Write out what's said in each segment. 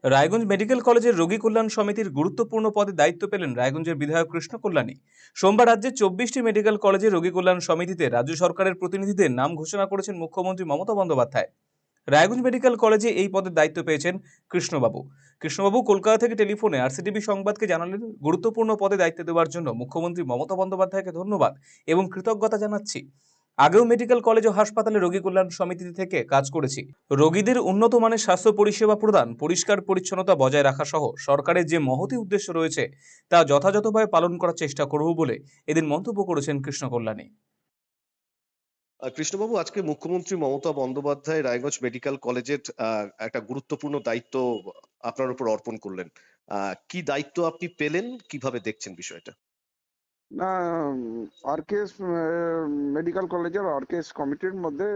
Raiganj medical কলেজের রোগী কল্যাণ সমিতির গুরুত্বপূর্ণ পদে দায়িত্ব পেলেন রায়গঞ্জের বিধায়ক কৃষ্ণ কল্যাণী। সোমবার রাজ্যের 24টি মেডিকেল কলেজের রোগী কল্যাণ সমিতিতে রাজ্য সরকারের প্রতিনিধিদের নাম ঘোষণা করেছেন মুখ্যমন্ত্রী মমতা বন্দ্যোপাধ্যায়। রায়গঞ্জ মেডিকেল কলেজে এই পদের দায়িত্ব পেয়েছেন কৃষ্ণবাবু। কৃষ্ণবাবু কলকাতা থেকে টেলিফোনে আরসিটিভি সংবাদকে জানালেন, গুরুত্বপূর্ণ পদে দায়িত্ব দেওয়ার জন্য মুখ্যমন্ত্রী মমতা বন্দ্যোপাধ্যায়কে ধন্যবাদ এবং কৃতজ্ঞতা জানাচ্ছি। আগেও মেডিকেল কলেজ ও হাসপাতালে রোগী কল্যাণ সমিতি থেকে কাজ করেছি। রোগীদের উন্নত মানের স্বাস্থ্য পরিষেবা প্রদান, পরিষ্কার পরিচ্ছন্নতা বজায় রাখা সহ সরকারের যে মহতী উদ্দেশ্য রয়েছে তা যথাযথভাবে পালন করার চেষ্টা করব বলে এদিন মন্তব্য করেছেন কৃষ্ণ কল্যাণী। কৃষ্ণবাবু, আজকে মুখ্যমন্ত্রী মমতা বন্দ্যোপাধ্যায় রায়গঞ্জ মেডিকেল কলেজের একটা গুরুত্বপূর্ণ দায়িত্ব আপনার উপর অর্পণ করলেন। কি দায়িত্ব আপনি পেলেন? কিভাবে দেখছেন বিষয়টা? না, আরকেএস মেডিকেল কলেজের আরকেএস কমিটির মধ্যে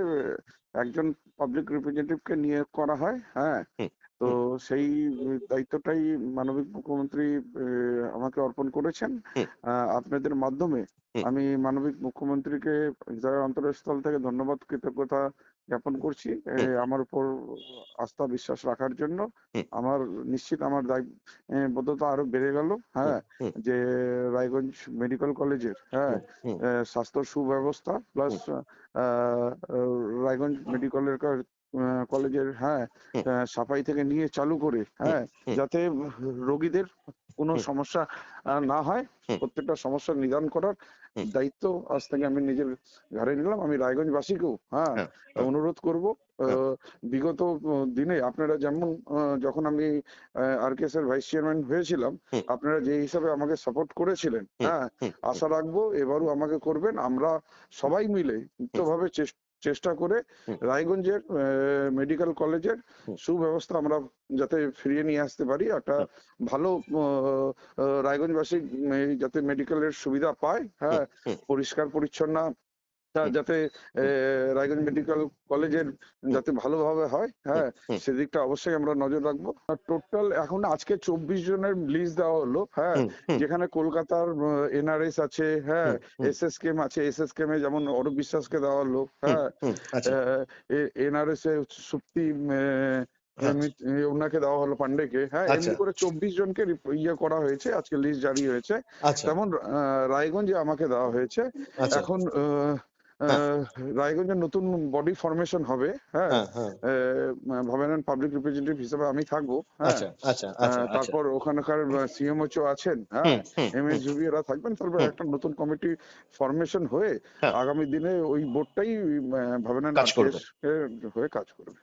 একজন পাবলিক রিপ্রেজেন্টেটিভকে নিয়োগ করা হয়। হ্যাঁ, হুম, তো হুম, সেই দায়িত্বটাই মাননীয় মুখ্যমন্ত্রী আমাকে অর্পণ করেছেন। হুম, আপনাদের মাধ্যমে হুম, আমি মাননীয় মুখ্যমন্ত্রীকে হৃদয়ের অন্তরস্থল থেকে ধন্যবাদ, কৃতজ্ঞতা জ্ঞাপন করছি হুম, আমার উপর আস্থা বিশ্বাস রাখার জন্য। হুম, আমার নিশ্চিত আমার দায়বদ্ধতা আরো বেড়ে গেল। হুম, হ্যাঁ, হুম, যে রায়গঞ্জ মেডিকেল কলেজের, হ্যাঁ, হুম, হুম, স্বাস্থ্য সুব্যবস্থা প্লাস হুম, রায়গঞ্জ মেডিকেলের কলেজের, হ্যাঁ, হুম, সাফাই থেকে নিয়ে চালু করে, হুম, হ্যাঁ, হুম, যাতে রোগীদের কোনো হুম, সমস্যা না হয়, হুম, প্রত্যেকটা সমস্যার নিদান করার হুম, দায়িত্ব আজ থেকে আমি নিজের ঘাড়ে নিলাম। আমি রায়গঞ্জবাসীকেও, হ্যাঁ, হ্যাঁ, হ্যাঁ, অনুরোধ করব, হ্যাঁ, বিগত দিনে আপনারা যেমন, যখন আমি আরকেএস এর ভাইস চেয়ারম্যান হয়েছিলাম, হুম, আপনারা যে হিসাবে আমাকে সাপোর্ট করেছিলেন, হুম, হ্যাঁ, হুম, হুম, আশা রাখবো এবারও আমাকে করবেন। আমরা সবাই মিলে হুম, যুক্তভাবে চেষ্টা করে হুম, রায়গঞ্জের মেডিকেল কলেজের হুম, সুব্যবস্থা আমরা যাতে ফিরিয়ে নিয়ে আসতে পারি। একটা হুম, ভালো রায়গঞ্জবাসী যাতে মেডিকেলের সুবিধা পায়, হুম, হ্যাঁ, হুম, পরিষ্কার পরিচ্ছন্ন হুম, যাতে হুম, রায়গঞ্জ মেডিকেল কলেজের হুম, যাতে ভালোভাবে হয়, হুম, হ্যাঁ, হুম, সেদিকটা অবশ্যই আমরা নজর রাখবো। আর টোটাল এখন আজকে 24 জনের লিস্ট দেওয়া হলো, হ্যাঁ, হুম, হুম, যেখানে কলকাতার এনআরএস আছে, হ্যাঁ, হুম, হুম, এসএসকেএম আছে, এসএসকেএম এ যেমন অরূপ বিশ্বাসকে দেওয়া হলো, হুম, হ্যাঁ, হুম, আচ্ছা, এনআরএস এ সুপ্তি হ্যাঁ, ওনাকে দেওয়া হলো, পান্ডেকে, হ্যাঁ, আচ্ছা, এমনি করে 24 জনকে ইয়ে করা হয়েছে, আজকে লিস্ট জারি হয়েছে। আচ্ছা, তেমন রায়গঞ্জে আমাকে দেওয়া হয়েছে। আচ্ছা, এখন হ্যাঁ, রায়গঞ্জের নতুন বডি ফরমেশন হবে, হ্যাঁ, হ্যাঁ, হ্যাঁ, ভবেন্যান পাবলিক রিপ্রেজেন্টেটিভ হিসেবে আমি থাকবো, হ্যাঁ। আচ্ছা, আচ্ছা, আচ্ছা, আচ্ছা, তারপর ওখানকার সিএমওচও আছেন, হ্যাঁ, হুম, হুম, হুম, এমএসজুবি এরা থাকবেন। তারপর হুম, একটা নতুন কমিটি ফরমেশন হয়ে হ্যাঁ, আগামী দিনে ওই বোর্ডটাই ভবেন্যান কাজ আরকেএস করবে। এর হয়ে কাজ করবে।